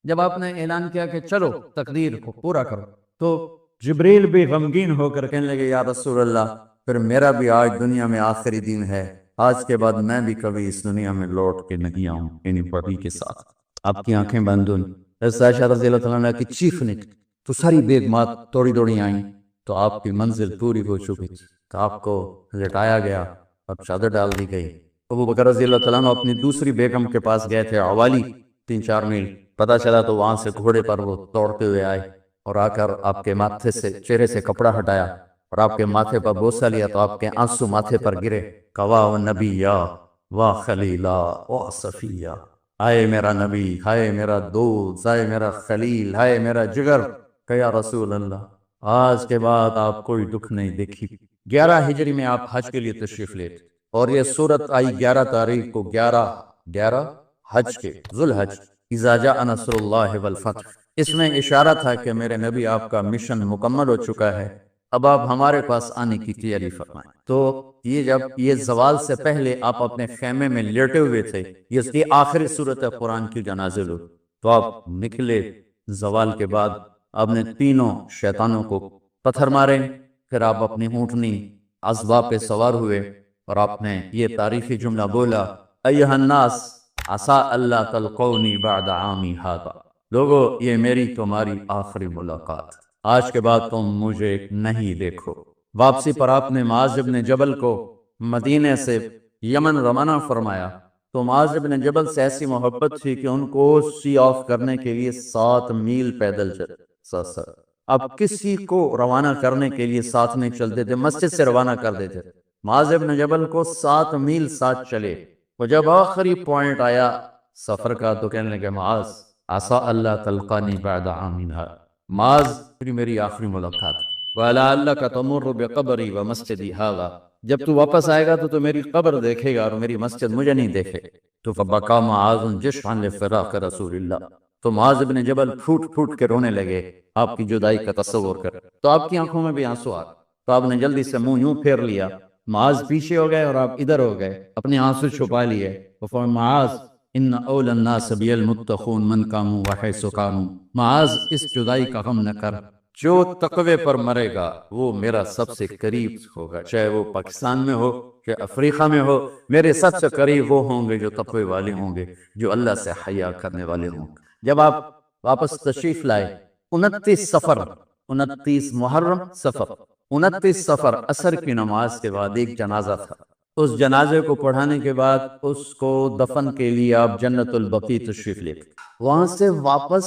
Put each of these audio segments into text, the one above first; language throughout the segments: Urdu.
جب آپ نے اعلان کیا کہ چلو تقدیر کو پورا کرو، تو جبریل بھی غمگین ہو کر کہنے لگے یا رسول اللہ، پھر میرا بھی آج دنیا میں آخری دن ہے، آج کے بعد میں بھی کبھی اس دنیا میں لوٹ کے نہیں آؤں انہیں پڑھی کے ساتھ۔ آپ کی آنکھیں بند ہوئیں، حضرت عائشہ رضی اللہ تعالیٰ عنہ کی چیخ نکلی تو ساری بیگمات توڑی دوڑی آئیں، تو آپ کی منزل پوری ہو چکی تھی، تو آپ کو لٹایا گیا اور چادر ڈال دی گئی۔ ابو بکر رضی اللہ تعالیٰ عنہ اپنی دوسری بیگم کے پاس گئے تھے، عوالی، 3-4 میل پتہ چلا، تو وہاں سے گھوڑے پر وہ دوڑتے ہوئے آئے اور آ کر آپ کے ماتھے سے، چہرے سے کپڑا ہٹایا اور آپ کے ماتھے پر بوسہ لیا، تو آپ کے آنسو ماتھے پر گرے۔ کوا و نبیا و خلیلا و صفیہ، ہائے میرا نبی، ہائے میرا دوست، ہائے میرا خلیل، ہائے میرا جگر، کہ یا رسول اللہ آج کے بعد آپ کوئی دکھ نہیں دیکھی۔ 11 ہجری میں آپ حج کے لیے تشریف لے تھے، اور یہ صورت آئی 11 تاریخ کو، 11 حج کے، ذوالحج، اذا جاء نصر اللہ والفتح۔ اس میں اشارہ تھا کہ میرے نبی آپ کا مشن مکمل ہو چکا ہے، اب آپ ہمارے پاس آنے کی تیاری فرمائیں۔ تو یہ جب یہ زوال سے پہلے آپ اپنے خیمے میں لیٹے ہوئے تھے، یہ اس کی آخری صورت قرآن کی جو نازل ہوئی، تو آپ نکلے زوال کے بعد، آپ نے تینوں شیطانوں کو پتھر مارے، پھر آپ اپنی اونٹنی عذبہ پہ سوار ہوئے اور آپ نے یہ تاریخی جملہ بولا، ایھا الناس عسیٰ اللہ تلقونی بعد عامی ھذا، لوگو یہ میری تمہاری آخری ملاقات، آج کے بعد تم مجھے نہیں دیکھو۔ واپسی پر آپ نے معاذ بن جبل کو مدینے سے یمن روانہ فرمایا، تو معاذ بن جبل سے ایسی محبت تھی کہ ان کو سی آف کرنے کے لیے 7 میل پیدل چل، اب کسی کو روانہ کرنے کے لیے ساتھ نہیں چلتے تھے، مسجد سے روانہ کر دیتے تھے۔ معاذ بن جبل کو 7 میل ساتھ چلے، اور جب آخری پوائنٹ آیا سفر کا، تو کہنے لگے معاذ عسیٰ اللہ تلقانی بعد عام ھذا، معاذ میری آخری ملاقات، وَلَعَلَّكَ تَمُرُّ بِقَبْرِي وَمَسْجِدِي ھذا، جب تو واپس آئے گا تو میری قبر دیکھے گا اور میری مسجد مجھے نہیں دیکھے۔ تو فبکا معاذ جشعا لفراق رسول اللہ، تو معاذ بن جبل پھوٹ پھوٹ کے رونے لگے آپ کی جدائی کا تصور کر، تو آپ کی آنکھوں میں بھی آنسو آ گئے، تو آپ نے جلدی سے منہ یوں پھیر لیا، معاذ پیچھے ہو گئے اور آپ ادھر ہو گئے، اپنے آنسو چھپا لیے، اور معاذ ان اول الناس بی المتقون من کانوا وحیث کانوا، معاذ اس جدائی کا غم نہ کر، جو تقوی پر مرے گا وہ میرا سب سے قریب ہوگا، چاہے وہ پاکستان میں ہو چاہے افریقہ میں ہو، میرے سب سے قریب وہ ہوں گے جو تقوی والے ہوں گے، جو اللہ سے حیا کرنے والے ہوں گے۔ جب آپ واپس تشریف لائے، 29 صفر، 29 محرم صفر، 29 صفر عصر کی نماز کے بعد ایک جنازہ تھا، اس جنازے کو پڑھانے کے بعد اس کو دفن کے لیے آپ جنت البقیع تشریف لے گئے۔ وہاں سے واپس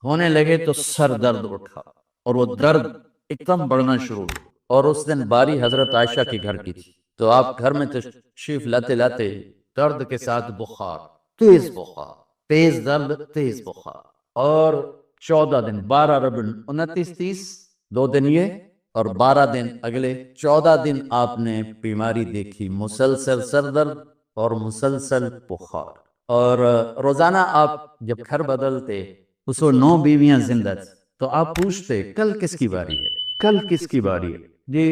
ہونے لگے تو سر درد اٹھا، اور وہ درد ایک دم بڑھنا شروع ہوا، اور اس دن باری حضرت عائشہ کے گھر کی تھی، تو آپ گھر میں تشریف لاتے لاتے درد کے ساتھ بخار، تیز بخار، تیز درد، تیز بخار، اور 14 دن، 12 ربیع، 29 30 2 دن یہ، اور 12 دن اگلے 14 دن آپ نے بیماری دیکھی، مسلسل سر درد اور مسلسل بخار، اور روزانہ آپ جب گھر بدلتے اس کو 9 بیویاں زندہ تھیں، تو آپ پوچھتے کل کس کی باری ہے، کل کس کی باری ہے، جی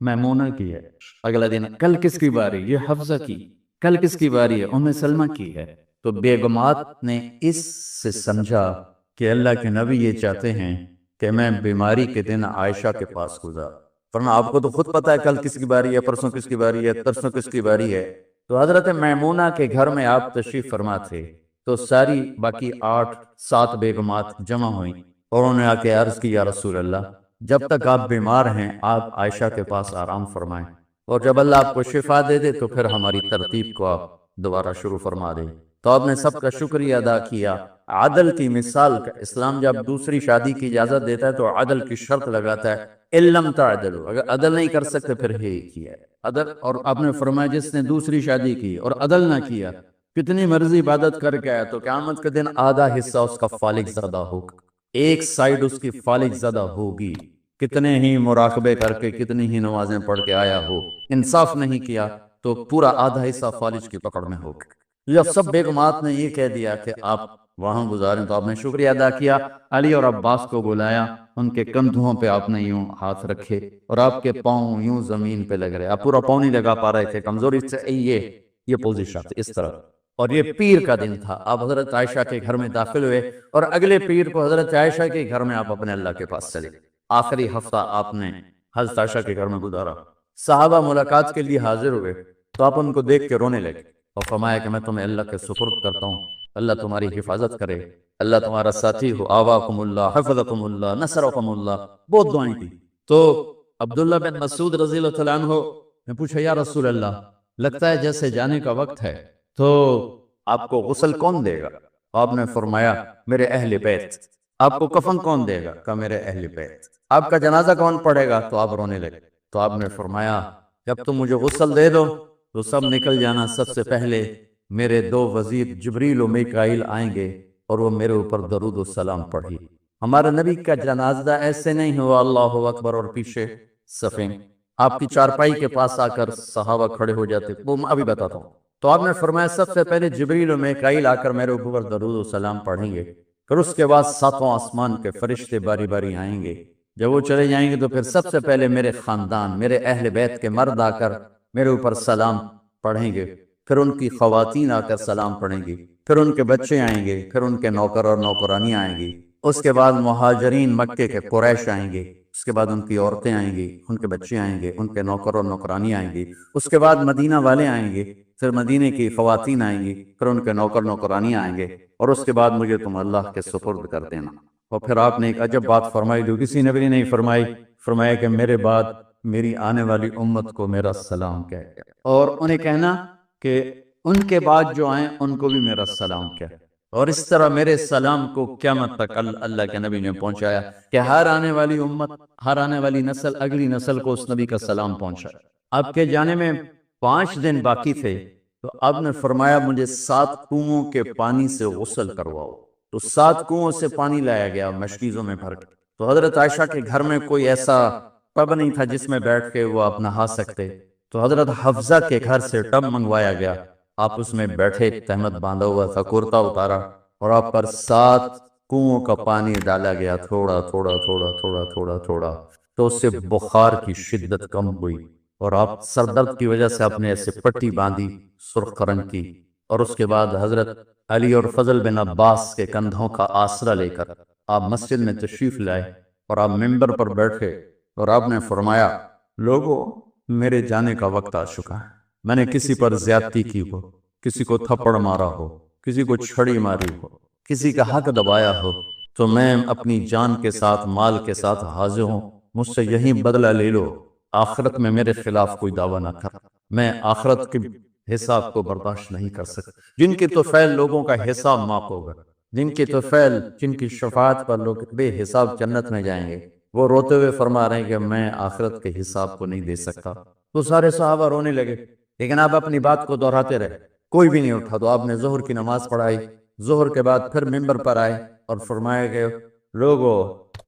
میمونہ کی ہے، اگلا دن کل کس کی باری، یہ حفصہ کی، کل کس کی باری ہے، ام سلمہ کی ہے۔ تو بیگمات نے اس سے سمجھا کہ اللہ کے نبی یہ چاہتے ہیں کہ میں بیماری کے دن عائشہ کے پاس گزار، ورنہ آپ کو تو خود پتا ہے کل کس کی باری ہے، پرسوں کس کی باری ہے، ترسوں کس کی باری ہے۔ تو حضرت میمونہ کے گھر میں آپ تشریف فرما تھے، تو ساری باقی 8-7 بیگمات جمع ہوئیں، اور انہوں نے آ کے عرض کی یا رسول اللہ جب تک آپ بیمار ہیں آپ عائشہ کے پاس آرام فرمائیں، اور جب اللہ آپ کو شفا دے دے تو پھر ہماری ترتیب کو آپ دوبارہ شروع فرما دیں۔ تو آپ نے سب کا شکریہ ادا کیا۔ عدل کی مثال کا اسلام جب دوسری شادی کی اجازت دیتا ہے تو عدل کی شرط لگاتا ہے، اِلَّمْ تَعْدِلُوا، اگر عدل نہیں کر سکتے پھر ہے کیا عدل، اور آپ نے فرمایا جس نے دوسری شادی کی اور عدل نہ کیا، کتنی مرضی عبادت کر کے آیا، تو قیامت کے دن آدھا حصہ اس کا فالق زدہ ہوگا، ایک سائیڈ اس کی فالق زدہ ہوگی، کتنے ہی مراقبے کر کے کتنی ہی نمازیں پڑھ کے آیا ہو، انصاف نہیں کیا تو پورا آدھا حصہ فالج کی پکڑ میں ہوگا۔ جب سب بیگمات نے یہ کہہ دیا کہ آپ وہاں گزاریں تو آپ نے شکریہ ادا کیا، علی اور عباس کو بلایا، ان کے کندھوں پہ آپ نے یوں ہاتھ رکھے اور آپ کے پاؤں یوں زمین پہ لگ رہے، آپ پورا پاؤں نہیں لگا پا رہے تھے، کمزوری سے یہ پوزیشن اس طرح، اور یہ پیر کا دن تھا، آپ حضرت عائشہ کے گھر میں داخل ہوئے اور اگلے پیر کو حضرت عائشہ کے گھر میں آپ اپنے اللہ کے پاس چلے۔ آخری ہفتہ آپ نے حضرت عائشہ کے گھر میں گزارا۔ صحابہ ملاقات کے لیے حاضر ہوئے تو آپ ان کو دیکھ کے رونے لگے اور فرمایا کہ میں تمہیں اللہ کے سپرد کرتا ہوں، اللہ تمہاری حفاظت کرے، اللہ تمہارا ساتھی ہو، آواکم اللہ، حفظکم اللہ، نصرکم اللہ، بہت دعائیں دی۔ تو عبداللہ بن مسعود رضی اللہ تعالیٰ عنہ نے پوچھا یا رسول اللہ، لگتا ہے جیسے جانے کا وقت ہے، تو آپ کو غسل کون دے گا؟ آپ نے فرمایا میرے اہل بیت۔ آپ کو کفن کون دے گا؟ کہا میرے اہل بیت۔ آپ کا جنازہ کون پڑھے گا؟ تو آپ رونے لگے۔ تو آپ نے فرمایا جب تم مجھے غسل دے دو تو سب نکل جانا، سب سے پہلے میرے دو وزیر جبریل و میکائیل آئیں گے اور وہ میرے اوپر درود و سلام پڑھی۔ ہمارے نبی کا جنازہ ایسے نہیں ہوا اللہ اکبر اور پیچھے صفیں، آپ کی چارپائی کے پاس آ کر صحابہ کھڑے ہو جاتے، وہ میں ابھی بتاتا ہوں۔ تو آپ نے فرمایا سب سے پہلے جبریل و میکائیل آ کر میرے اوپر درود و سلام پڑھیں گے، پھر اس کے بعد ساتوں آسمان کے فرشتے باری باری آئیں گے۔ جب وہ چلے جائیں گے تو پھر سب سے پہلے میرے خاندان، میرے اہل بیت کے مرد آ کر میرے اوپر سلام پڑھیں گے، پھر ان کی خواتین آ کر سلام پڑھیں گی، پھر ان کے بچے آئیں گے، پھر ان کے نوکر اور نوکرانی آئیں گی، اس کے بعد مہاجرین مکے کے قریش آئیں گے، اس کے بعد ان کی عورتیں آئیں گی، ان کے بچے آئیں گے، ان کے نوکر اور نوکرانی آئیں گی، اس کے بعد مدینہ والے آئیں گے، پھر مدینے کی خواتین آئیں گی، پھر ان کے نوکر نوکرانی آئیں گے، اور اس کے بعد مجھے تم اللہ کے سپرد کر دینا۔ اور پھر آپ نے ایک عجب بات فرمائی جو کسی نبی نے نہیں فرمائی، فرمایا کہ میرے بعد میری آنے والی امت کو میرا سلام کہے، اور انہیں کہنا کہ ان کے بعد جو آئیں ان کو بھی میرا سلام کہے۔ اور اس طرح میرے سلام کو قیامت تک اللہ کے نبی نے پہنچایا کہ ہر آنے والی امت، ہر آنے والی نسل، اگلی نسل کو اس نبی کا سلام پہنچایا۔ آپ کے جانے میں 5 دن باقی تھے تو آپ نے فرمایا مجھے 7 کنووں کے پانی سے غسل کرواؤ۔ تو 7 کنووں سے پانی لایا گیا مشکیزوں میں بھر کے۔ تو حضرت عائشہ کے گھر میں کوئی ایسا ٹب نہیں تھا جس میں بیٹھ کے وہ آپ نہا سکتے، تو حضرت حفصہ کے گھر سے ٹب منگوایا گیا، آپ اس میں بیٹھے، تہمت باندھا ہوا تھا، کرتا اتارا، اور آپ پر 7 کنووں کا پانی ڈالا گیا، تھوڑا تھوڑا تھوڑا تھوڑا تھوڑا تھوڑا، تو اس سے بخار کی شدت کم ہوئی، اور آپ سر درد کی وجہ سے اپنے ایسے پٹی باندھی سرخ رنگ کی، اور اس کے بعد حضرت علی اور فضل بن عباس کے کندھوں کا آسرا لے کر آپ مسجد میں تشریف لائے، اور آپ ممبر پر بیٹھے، اور آپ نے فرمایا لوگوں میرے جانے کا وقت آ چکا ہے، میں نے کسی پر زیادتی کی ہو، کسی کو تھپڑ مارا ہو، کسی کو چھڑی ماری ہو، کسی کا حق دبایا ہو، تو میں اپنی جان کے ساتھ، مال کے ساتھ حاضر ہوں، مجھ سے یہی بدلہ لے لو، آخرت میں میرے خلاف کوئی دعویٰ نہ کر، میں آخرت کے حساب کو برداشت نہیں کر سکتا۔ جن کی طفیل لوگوں کا حساب معاف ہوگا، جن کی طفیل، جن کی شفاعت پر لوگ بے حساب جنت میں جائیں گے، وہ روتے ہوئے فرما رہے ہیں کہ میں آخرت کے حساب کو نہیں دے سکتا۔ تو سارے صحابہ رونے لگے، لیکن آپ اپنی بات کو دہراتے رہے، کوئی بھی نہیں اٹھا۔ تو آپ نے ظہر کی نماز پڑھائی، ظہر کے بعد پھر ممبر پر آئے اور فرمایا کہ لوگوں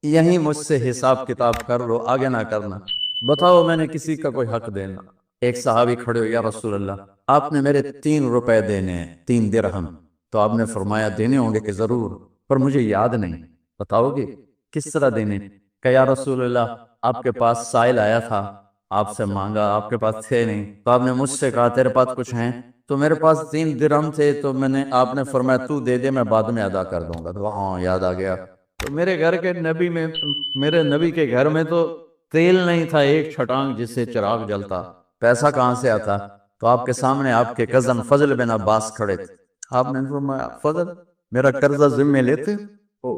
یہیں مجھ سے حساب کتاب کر لو، آگے نہ کرنا، بتاؤ میں نے کسی کا کوئی حق دینا۔ ایک صحابی کھڑے ہو، یا رسول اللہ آپ نے میرے 3 روپے دینے ہیں، 3 درہم۔ تو آپ نے فرمایا دینے ہوں گے کہ ضرور، پر مجھے یاد نہیں، بتاؤ گے کس طرح دینے؟ کہ یا رسول اللہ آپ کے پاس سائل آیا تھا، آپ سے مانگا، آپ کے پاس تھے نہیں، تو آپ نے مجھ سے کہا تیرے پاس کچھ ہیں؟ تو میرے پاس 3 درہم تھے، تو آپ نے فرمایا تو دے دے، میں بعد میں ادا کر دوں گا۔ تو ہاں یاد آ گیا۔ تو میرے گھر کے نبی میں، میرے نبی کے گھر میں تو تیل نہیں تھا ایک چھٹانگ جس سے چراغ جلتا، پیسہ کہاں سے آتا؟ تو آپ کے سامنے آپ کے کزن فضل بن عباس کھڑے تھے، آپ نے فرمایا فضل میرا قرضہ ذمہ لیتے ہو؟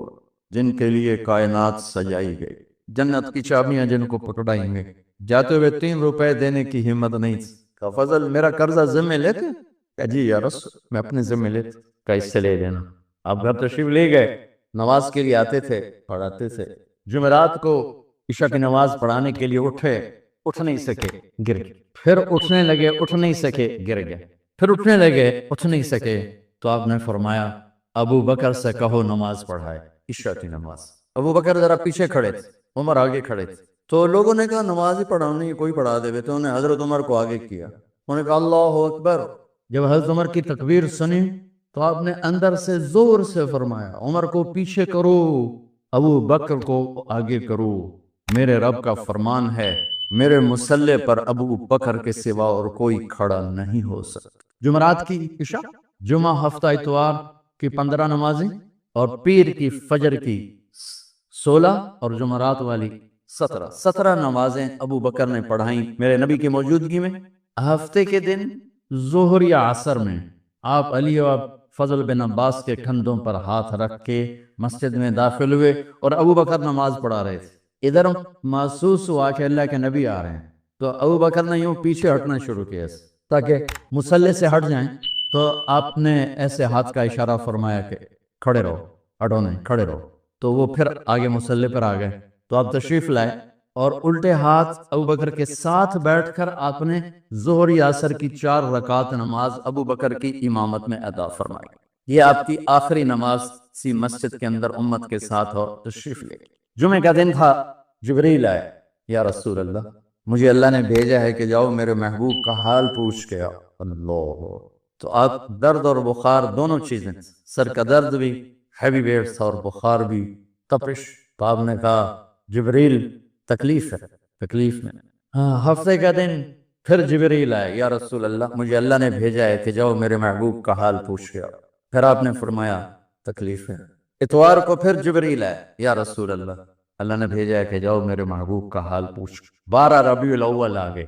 جن کے لیے کائنات سجائی گئی، جنت کی چابیاں جن کو پکڑائیں گے، جاتے ہوئے 3 روپے دینے کی ہمت نہیں تھی۔ کہا فضل میرا قرضہ ذمہ لیتے؟ کہا جی یا رسول میں اپنے ذمہ لیتے۔ کہا اس سے لے لینا۔ آپ گھر تشریف لے گئے، نماز کے لیے آتے تھے، پڑھاتے تھے۔ جمعرات کو عشاء کی نماز پڑھانے کے لیے اٹھے، اٹھ نہیں سکے، گر گئے، پھر اٹھنے لگے، اٹھ نہیں سکے، گر گئے، پھر اٹھنے لگے، اٹھ نہیں سکے۔ تو آپ نے فرمایا ابو بکر سے کہو نماز پڑھائے، عشاء کی نماز۔ ابو بکر ذرا پیچھے کھڑے تھے، عمر آگے کھڑے تھے۔ تو لوگوں نے کہا نماز ہی پڑھانی، کوئی پڑھا دے، تو انہوں نے حضرت عمر کو آگے کیا، انہوں نے کہا اللہ اکبر۔ جب حضرت عمر کی تکبیر سنی تو آپ نے اندر سے زور سے فرمایا عمر کو پیچھے کرو، ابو بکر کو آگے کرو، میرے رب کا فرمان ہے میرے مصلی پر ابو بکر کے سوا اور کوئی کھڑا نہیں ہو سکتا۔ جمعرات کی عشاء جمعہ ہفتہ اتوار کی 15 نمازیں اور پیر کی فجر کی 16 اور جمعرات والی 17 نمازیں ابو بکر نے پڑھائیں میرے نبی کی موجودگی میں۔ ہفتے کے دن ظہر یا عصر میں آپ علی اور فضل بن عباس کے کندھوں پر ہاتھ رکھ کے مسجد میں داخل ہوئے اور ابو بکر نماز پڑھا رہے تھے۔ ادھر محسوس ہوا کہ اللہ کے نبی آ رہے ہیں، تو ابو بکر نے یوں پیچھے ہٹنا شروع کیا تاکہ مصلی سے ہٹ جائیں، تو آپ نے ایسے ہاتھ کا اشارہ فرمایا کہ کھڑے رہو، ہٹو نہیں، کھڑے رہو۔ تو وہ پھر آگے مصلی پر آ گئے، تو آپ تشریف لائے اور الٹے ہاتھ ابو بکر کے ساتھ بیٹھ کر آپ نے ظہر یا عصر کی 4 رکعت نماز ابو بکر کی امامت میں ادا فرمائی۔ یہ آپ کی آخری نماز سی مسجد کے اندر امت کے ساتھ اور تشریف لے گئی۔ جمعہ کا دن تھا، جبریل آئے، یا رسول اللہ مجھے اللہ نے بھیجا ہے کہ جاؤ میرے محبوب کا حال پوچھ کے آؤ۔ اللہ، تو آپ درد اور بخار دونوں چیزیں، سر کا درد بھی ہیوی ویٹ تھا اور بخار بھی، تپش، تو آپ نے کہا جبریل تکلیف ہے، تکلیف میں۔ ہفتے کا دن پھر جبریل آئے، یا رسول اللہ مجھے اللہ نے بھیجا ہے کہ جاؤ میرے محبوب کا حال پوچھ کے آؤ۔ پھر آپ نے فرمایا تکلیف ہے۔ اتوار کو پھر جبریل آئے، یا رسول اللہ اللہ نے بھیجا ہے کہ جاؤ میرے محبوب کا حال پوچھ۔ 12 ربیع الاول آگے،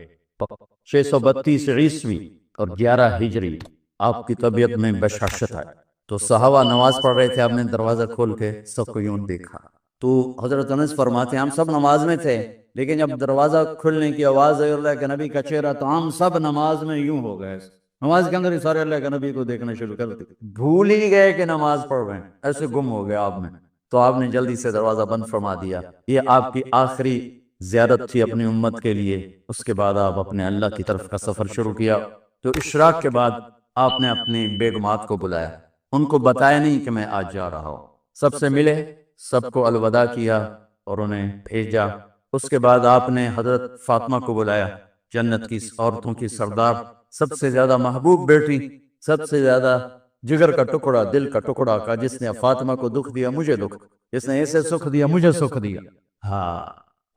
632 عیسوی اور 11 ہجری، آپ کی طبیعت میں بشاشت آئی، تو صحابہ نماز پڑھ رہے تھے، آپ نے دروازہ کھول کے سب کو یوں دیکھا، تو حضرت انس فرماتے ہیں ہم سب نماز میں تھے، لیکن جب دروازہ کھلنے کی آواز آئی اللہ کے نبی کا چہرہ، تو ہم سب نماز میں یوں ہو گئے، نماز کے اندر ہی سارے اللہ کے نبی کو دیکھنا شروع کر دیا، بھول ہی گئے کہ نماز پڑھ رہے ہیں، ایسے گم ہو گئے آپ میں۔ تو آپ نے جلدی سے دروازہ بند فرما دیا۔ یہ آپ کی آخری زیارت تھی اپنی امت کے لیے، اس کے بعد آپ اپنے اللہ کی طرف کا سفر شروع کیا۔ تو اشراق کے بعد آپ نے اپنی بیگمات کو بلایا، ان کو بتایا نہیں کہ میں آج جا رہا ہوں، سب سے ملے، سب کو الوداع کیا اور انہیں بھیجا۔ اس کے بعد آپ نے حضرت فاطمہ کو بلایا، جنت کی عورتوں کی سردار، سب سے زیادہ محبوب بیٹی، سب سے زیادہ جگر کا ٹکڑا، دل کا ٹکڑا کا، جس نے فاطمہ کو دکھ دیا مجھے دکھ، جس نے اسے سکھ دیا مجھے سکھ دیا۔ ہاں،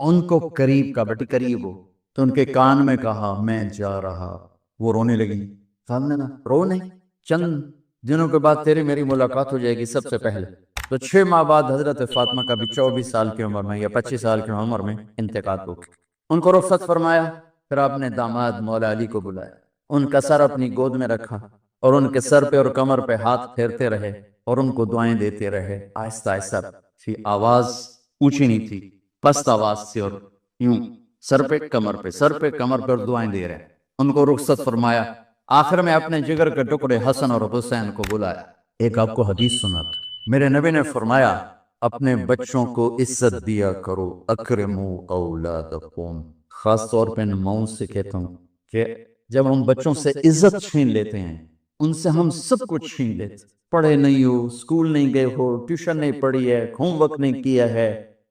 ان کو قریب کا، بیٹی قریب ہو، تو ان کے کان میں کہا میں جا رہا۔ وہ رونے لگی، سامنے نا رو نہیں، چند دنوں کے بعد تیری میری ملاقات ہو جائے گی سب سے پہلے۔ تو 6 ماہ بعد حضرت فاطمہ کا بھی 24 سال کی عمر میں یا 25 سال کی عمر میں انتقال ہو گیا۔ ان کو رخصت فرمایا، پھر آپ نے داماد مولا علی کو بلایا، ان کا سر اپنی گود میں رکھا اور ان کے سر پہ اور کمر پہ ہاتھ پھیرتے رہے اور ان کو دعائیں دیتے رہے، آہستہ آہستہ تھی، آواز اونچی نہیں تھی، پست آواز سے، اور یوں سر پہ کمر پہ، سر پہ کمر پہ دعائیں دے رہے۔ ان کو رخصت فرمایا، آخر میں اپنے جگر کے ٹکڑے حسن اور حسین کو بلایا۔ ایک آپ کو حدیث سناتا، میرے نبی نے فرمایا اپنے بچوں کو عزت دیا کرو، اکرموا اولادکم، خاص طور پہ ان ماؤں سے کہتا ہوں کہ جب ہم بچوں سے عزت چھین لیتے ہیں، ان سے ہم سب کچھ چھین لیتے، پڑھے نہیں ہو، اسکول نہیں گئے ہو، ٹیوشن نہیں پڑھی ہے، ہوم ورک نہیں کیا ہے،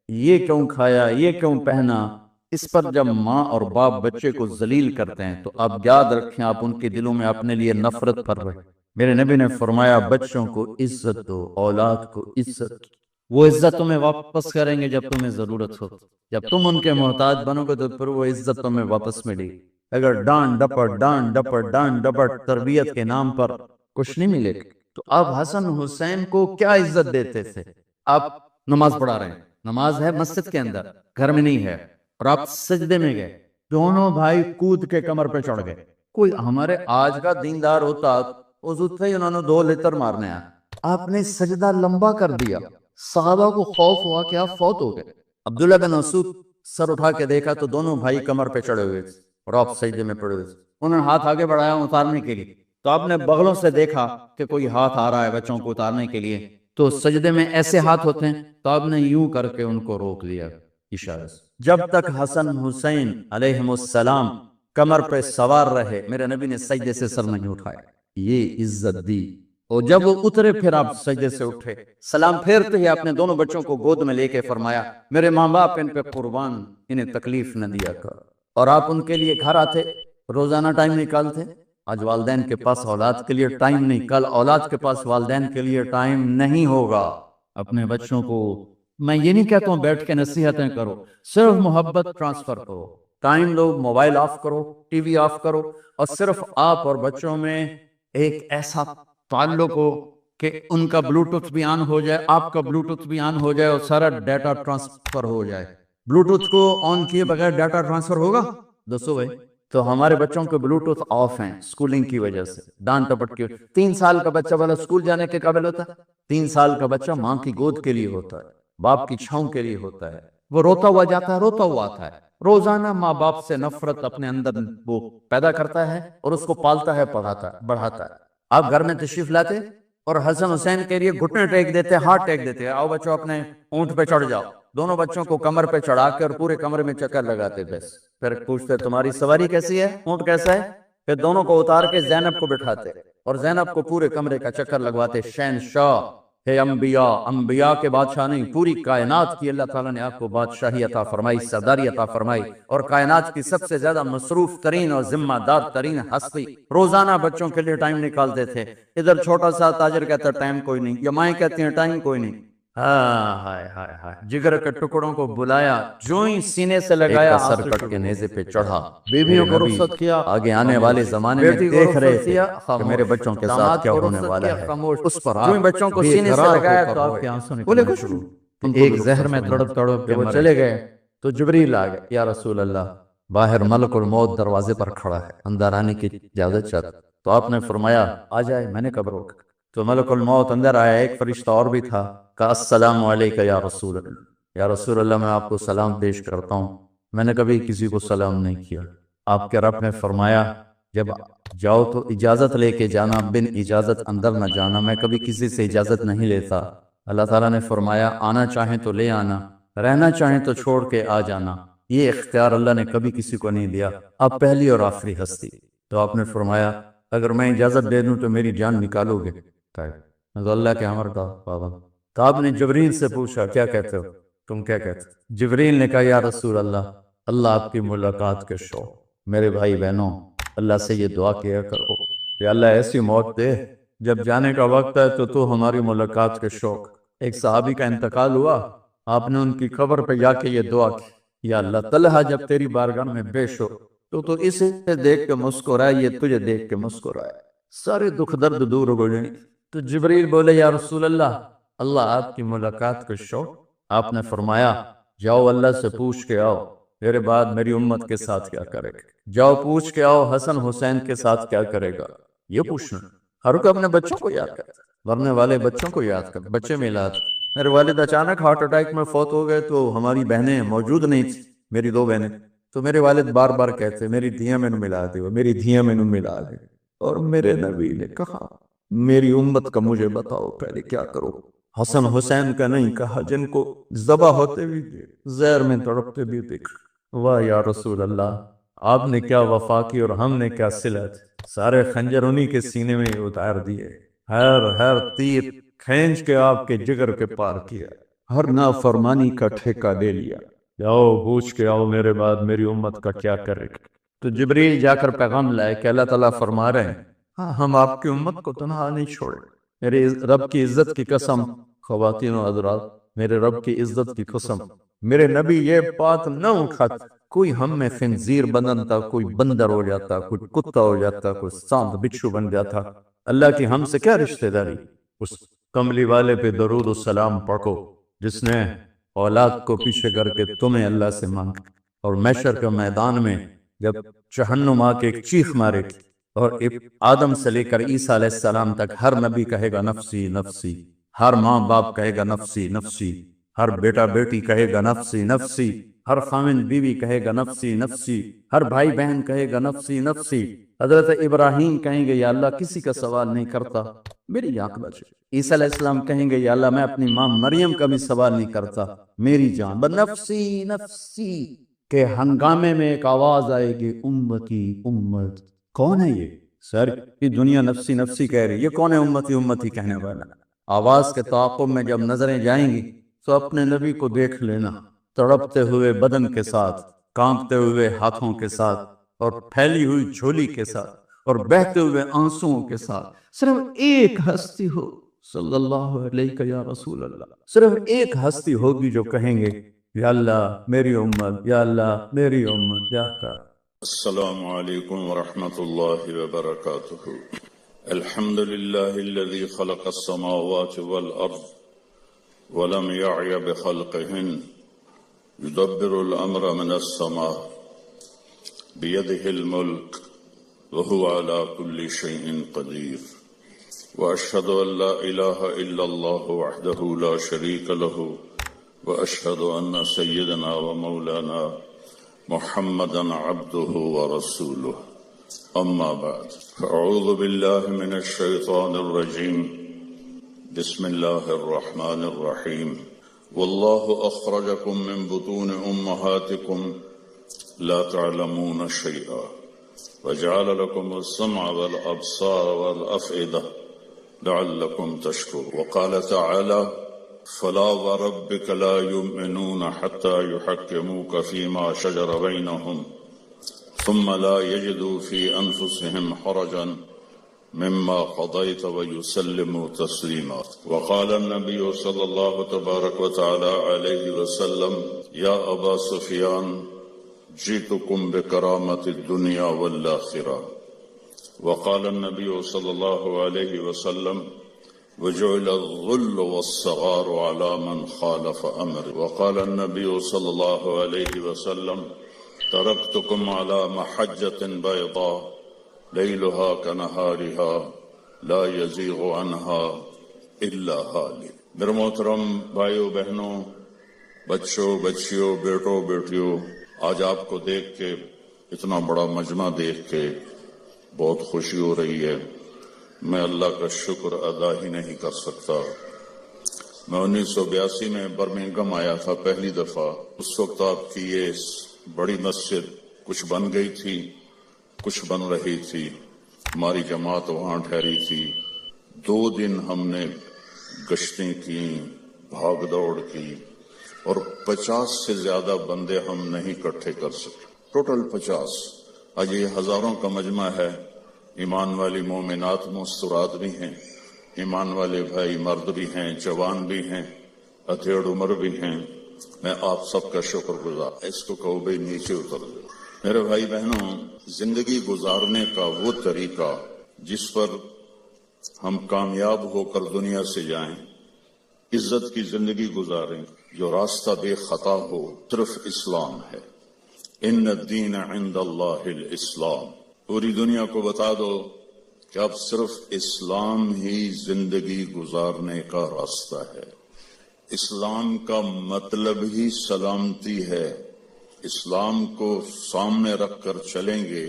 یہ کیوں کھایا، یہ کیوں پہنا، اس پر جب ماں اور باپ بچے کو ذلیل کرتے ہیں تو آپ یاد رکھیں آپ ان کے دلوں میں اپنے لیے نفرت بھر رہے۔ میرے نبی نے فرمایا بچوں کو عزت دو، اولاد کو عزت، وہ عزت تمہیں واپس کریں گے جب تمہیں ضرورت ہو، جب تم ان کے محتاج بنو گے تو پھر وہ عزت تمہیں واپس ملے گی۔ اگر ڈانٹ ڈپٹ ڈانٹ ڈپٹ ڈانٹ ڈپٹ تربیت کے نام پر کچھ نہیں ملے گا۔ تو آپ حسن حسین کو کیا عزت دیتے تھے؟ آپ نماز پڑھا رہے ہیں، نماز ہے مسجد کے اندر، گھر میں نہیں ہے، اور آپ سجدے میں گئے، دونوں بھائی کود کے کمر پہ چڑھ گئے۔ کوئی ہمارے آج کا دیندار ہوتا وضو سے ہی انہوں نے 2 لیتر مارنے ہیں، آپ نے سجدہ لمبا کر دیا، صحابہ کو خوف ہوا کہ آپ فوت ہو گئے۔ عبداللہ بن مسعود سر اٹھا کے دیکھا تو دونوں بھائی کمر پہ چڑھے ہوئے تھے اور آپ سجدے میں پڑے ہوئے تھے۔ انہوں نے ہاتھ آگے بڑھایا اتارنے کے لیے، تو آپ نے بغلوں سے دیکھا کہ کوئی ہاتھ آ رہا ہے بچوں کو اتارنے کے لیے، تو سجدے میں ایسے ہاتھ ہوتے ہیں، تو آپ نے یوں کر کے ان کو روک دیا اشارے سے۔ جب تک حسن حسین علیہم السلام کمر پہ سوار رہے میرے نبی نے سجدے سے سر نہیں اٹھایا، یہ عزت دی۔ اور جب وہ اترے پھر آپ سجدے سے اٹھے، سلام پھیرتے ہی آپ نے دونوں بچوں کو گود میں لے کے فرمایا میرے ماں باپ ان پہ قربان، انہیں تکلیف نہ دیا کر۔ اور آپ ان کے لیے گھر آتے، روزانہ ٹائم نکالتے۔ آج والدین کے پاس اولاد کے لیے ٹائم نہیں، کل اولاد کے پاس والدین کے لیے ٹائم نہیں ہوگا۔ اپنے بچوں کو میں یہ نہیں کہتا ہوں بیٹھ کے نصیحتیں کرو، صرف محبت ٹرانسفر کرو، ٹائم لو، موبائل آف کرو، ٹی وی آف کرو، اور صرف آپ اور بچوں میں ایک ایسا تعلق ہو کہ ان کا بلوٹوتھ بھی آن ہو جائے، آپ کا بلوٹوتھ بھی آن ہو جائے اور سارا ڈیٹا ٹرانسفر ہو جائے۔ بلوٹوتھ کو آن کیے بغیر ڈیٹا ٹرانسفر ہوگا؟ دوستو بھائی، تو ہمارے بچوں کے بلوٹوتھ آف ہیں سکولنگ کی وجہ سے، ڈانٹ ٹپٹ کی۔ 3 سال کا بچہ والا سکول جانے کے قابل ہوتا ہے؟ 3 سال کا بچہ ماں کی گود کے لیے ہوتا ہے، باپ کی چھاؤں کے لیے ہوتا ہے، وہ روتا ہوا جاتا ہے، روتا ہوا آتا ہے، روزانہ ماں باپ سے نفرت اپنے اندر وہ پیدا کرتا ہے اور اس کو پالتا ہے، پڑھاتا ہے، بڑھاتا ہے۔ آپ گھر میں تشریف لاتے اور حسن حسین کے لیے گھٹنے ٹیک دیتے، ہاتھ ٹیک دیتے، آؤ بچوں اپنے اونٹ پہ چڑھ جاؤ، دونوں بچوں کو کمر پہ چڑھا کے اور پورے کمرے میں چکر لگاتے، بس پھر پوچھتے تمہاری سواری کیسی ہے، اونٹ کیسا ہے؟ پھر دونوں کو اتار کے زینب کو بٹھاتے اور زینب کو پورے کمرے کا چکر لگواتے۔ شہنشاہ ہے انبیاء، انبیاء کے بادشاہ نہیں، پوری کائنات کی اللہ تعالیٰ نے آپ کو بادشاہی عطا فرمائی، سرداری عطا فرمائی، اور کائنات کی سب سے زیادہ مصروف ترین اور ذمہ دار ترین ہستی روزانہ بچوں کے لیے ٹائم نکالتے تھے۔ ادھر چھوٹا سا تاجر کہتا ہے ٹائم کوئی نہیں، یا مائیں کہتی ہیں ٹائم کوئی نہیں۔ ہائے ہائے ہائے، جگر کے ٹکڑوں کو بلایا، جو ہی سینے سے لگایا، سر کٹ کے نیزے پہ چڑھا، بیویوں کو رخصت کیا، آگے آنے والے زمانے میں دیکھ رہے تھے کہ میرے بچوں کے ساتھ کیا ہونے والا ہے، اس پر جو ہی بچوں کو سینے سے لگایا تو آپ کے آنسوں نکلنے شروع، ایک زہر میں تڑپ تڑپ کے وہ چلے گئے تو جبریل آ گئے، یا رسول اللہ باہر ملک الموت دروازے پر کھڑا ہے، اندر آنے کی اجازت چاہتا، تو آپ نے فرمایا آ جائے، میں نے کب روکا؟ تو ملک الموت اندر آیا، ایک فرشتہ اور بھی تھا، کہا السلام علیکہ یا رسول اللہ، یا رسول اللہ میں آپ کو سلام پیش کرتا ہوں، میں نے کبھی کسی کو سلام نہیں کیا۔ آپ کے رب نے فرمایا جب جاؤ تو اجازت لے کے جانا، بن اجازت اندر نہ جانا، میں کبھی کسی سے اجازت نہیں لیتا۔ اللہ تعالیٰ نے فرمایا آنا چاہیں تو لے آنا، رہنا چاہیں تو چھوڑ کے آ جانا، یہ اختیار اللہ نے کبھی کسی کو نہیں دیا، آپ پہلی اور آخری ہستی۔ تو آپ نے فرمایا اگر میں اجازت دے دوں تو میری جان نکالو گے؟ تو اللہ کے امر کا پابند۔ تو آپ نے جبریل سے پوچھا کیا کہتے ہو، تم کیا کہتے ہو؟ جبریل نے کہا یا رسول اللہ، اللہ آپ کی ملاقات کے شوق، میرے بھائی بہنوں اللہ سے یہ دعا کیا کرو کہ اللہ ایسی موت دے جب جانے کا وقت ہے تو ہماری ملاقات کے شوق۔ ایک صحابی کا انتقال ہوا، آپ نے ان کی قبر پہ جا کے یہ دعا کی، یا اللہ طلحہ جب تیری بارگاہ میں پیش ہو تو اسے دیکھ کے مسکرائے، یہ تجھے دیکھ کے مسکرائے، سارے دکھ درد دور ہو گئے۔ تو جبریل بولے یا رسول اللہ، اللہ آپ کی ملاقات کا شوق۔ آپ نے فرمایا جاؤ اللہ سے پوچھ کے آؤ میرے بعد میری امت کے ساتھ کیا کرے گا، جاؤ پوچھ کے آؤ حسن حسین کے ساتھ کیا کرے گا، یہ پوچھنا۔ ہر کوئی اپنے بچوں کو یاد کرتا، مرنے والے بچوں کو یاد کر، بچے میلاد۔ میرے والد اچانک ہارٹ اٹیک میں فوت ہو گئے تو ہماری بہنیں موجود نہیں تھی، میری 2 بہنیں، تو میرے والد بار بار کہتے میری دھیاں میں ملا دے، میری دھیاں میں ملا دے، اور میرے نبی نے کہا میری امت کا مجھے بتاؤ پہلے کیا کرو؟ حسن حسین کا نہیں کہا، جن کو ذبح ہوتے بھی زہر میں تڑپتے بھی دیکھ۔ واہ یا رسول اللہ، آپ نے کیا وفا کی اور ہم نے کیا صلت، سارے خنجر انہی کے سینے میں اتار دیے، ہر تیر کھینچ کے آپ کے جگر کے پار کیا، ہر نافرمانی کا ٹھیکہ لے لیا، جاؤ پوچھ کے آؤ میرے بعد میری امت کا کیا کرے گا۔ تو جبریل جا کر پیغام لائے کہ اللہ تعالیٰ فرما رہے ہیں ہاں ہم آپ کی امت کو تنہا نہیں چھوڑے، میرے رب کی عزت کی قسم، خواتین و حضرات میرے رب کی عزت کی قسم، میرے نبی یہ بات نہ اٹھاتے، کوئی ہم میں خنزیر بنتا، کوئی بندر ہو جاتا، کوئی کتا ہو جاتا، کوئی سانپ بچھو بن جاتا، اللہ کی ہم سے کیا رشتہ داری۔ اس کملی والے پہ درود و سلام پڑھو جس نے اولاد کو پیچھے کر کے تمہیں اللہ سے مانگ، اور محشر کے میدان میں جب جہنم آ کے ایک چیخ مارے گی اور آدم سے لے کر عیسیٰ علیہ السلام تک ہر نبی کہے گا نفسی نفسی، ہر ماں باپ کہے گا نفسی نفسی، ہر بیٹا بیٹی کہے گا نفسی نفسی، ہر خامن بیوی کہے گا نفسی نفسی، ہر بھائی بہن کہے گا نفسی نفسی، حضرت ابراہیم کہیں گے یا اللہ کسی کا سوال نہیں کرتا، میری آنکھ بچے، عیسیٰ علیہ السلام کہیں گے یا اللہ میں اپنی ماں مریم کا بھی سوال نہیں کرتا، میری جان نفسی نفسی کے ہنگامے میں ایک آواز آئے گی امتی امت، کون ہے یہ؟ سر یہ دنیا نفسی نفسی کہہ رہی، یہ کون ہے امتی امتی کہنے والا؟ آواز کے تعاقب میں جب نظریں جائیں گی تو اپنے نبی کو دیکھ لینا، تڑپتے ہوئے بدن کے ساتھ، کانپتے ہوئے ہاتھوں کے ساتھ، اور پھیلی ہوئی جھولی کے ساتھ، اور بہتے ہوئے آنسوؤں کے ساتھ، صرف ایک ہستی ہو صلی اللہ علیہ یا رسول اللہ، صرف ایک ہستی ہوگی جو کہیں گے یا اللہ میری امت، یا اللہ میری امت، یا اللہ۔ السلام علیکم ورحمۃ اللہ وبرکاتہ۔ الحمد لله الذي خلق السماوات والأرض ولم يعي بخلقهن يدبر الأمر من السماء بيده الملك وهو على كل شيء قدير وأشهد أن لا إله إلا الله وحده لا شريك له وأشهد أن سيدنا ومولانا محمدا عبده ورسوله أما بعد فأعوذ بالله من الشيطان الرجيم بسم الله الرحمن الرحيم والله أخرجكم من بطون أمهاتكم لا تعلمون شيئا وجعل لكم السمع والأبصار والأفئدة لعلكم تشكرون وقال تعالى فلا وربك لا يؤمنون حتى يحكموك فيما شجر بينهم ثم لا يجدوا في أنفسهم حرجا مما قضيت ويسلموا تسليما وقال النبي صلى الله تبارك وتعالى عليه وسلم يا أبا سفيان جئتكم بكرامة الدنيا والآخرة وقال النبي صلى الله عليه وسلم وجعل الذل والصغار على من خالف أمري وقال النبي صلى الله عليه وسلم تركتكم على محجة بيضاء ليلها كنهارها لا يزيغ عنها إلا هالك میرے محترم بھائیو بہنوں بچوں بچیوں بیٹوں بیٹیوں آج آپ کو دیکھ کے اتنا بڑا مجمع دیکھ کے بہت خوشی ہو رہی ہے میں اللہ کا شکر ادا ہی نہیں کر سکتا میں 1982 میں برمنگھم آیا تھا پہلی دفعہ اس وقت آپ کی یہ بڑی مسجد کچھ بن گئی تھی کچھ بن رہی تھی ہماری جماعت وہاں ٹھہری تھی 2 دن ہم نے گشتیں کی بھاگ دوڑ کی اور 50 سے زیادہ بندے ہم نہیں اکٹھے کر سکے ٹوٹل 50 آج یہ ہزاروں کا مجمع ہے ایمان والی مومنات مستورات بھی ہیں ایمان والے بھائی مرد بھی ہیں جوان بھی ہیں ادھیڑ عمر بھی ہیں میں آپ سب کا شکر گزار اس کو کہو بھائی نیچے اتر دو میرے بھائی بہنوں زندگی گزارنے کا وہ طریقہ جس پر ہم کامیاب ہو کر دنیا سے جائیں عزت کی زندگی گزاریں جو راستہ بے خطا ہو صرف اسلام ہے ان الدین عند اللہ الاسلام پوری دنیا کو بتا دو کہ اب صرف اسلام ہی زندگی گزارنے کا راستہ ہے اسلام کا مطلب ہی سلامتی ہے اسلام کو سامنے رکھ کر چلیں گے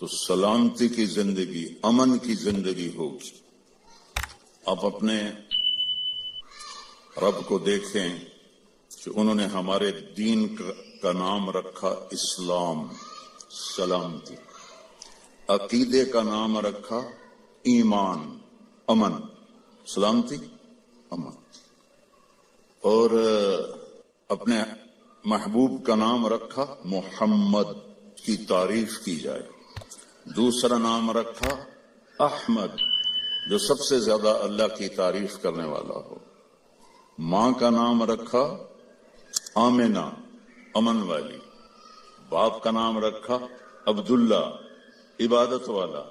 تو سلامتی کی زندگی امن کی زندگی ہوگی آپ اپنے رب کو دیکھیں کہ انہوں نے ہمارے دین کا نام رکھا اسلام سلامتی عقیدے کا نام رکھا ایمان امن سلامتی امن اور اپنے محبوب کا نام رکھا محمد کی تعریف کی جائے دوسرا نام رکھا احمد جو سب سے زیادہ اللہ کی تعریف کرنے والا ہو ماں کا نام رکھا آمنہ امن والی باپ کا نام رکھا عبداللہ عبادت والا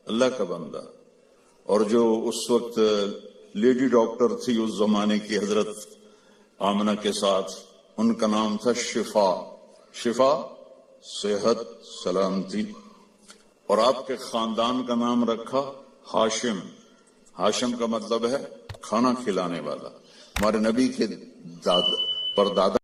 اللہ کا بندہ اور جو اس وقت لیڈی ڈاکٹر تھی اس زمانے کی حضرت آمنہ کے ساتھ ان کا نام تھا شفا شفا صحت سلامتی اور آپ کے خاندان کا نام رکھا ہاشم ہاشم کا مطلب ہے کھانا کھلانے والا ہمارے نبی کے پردادا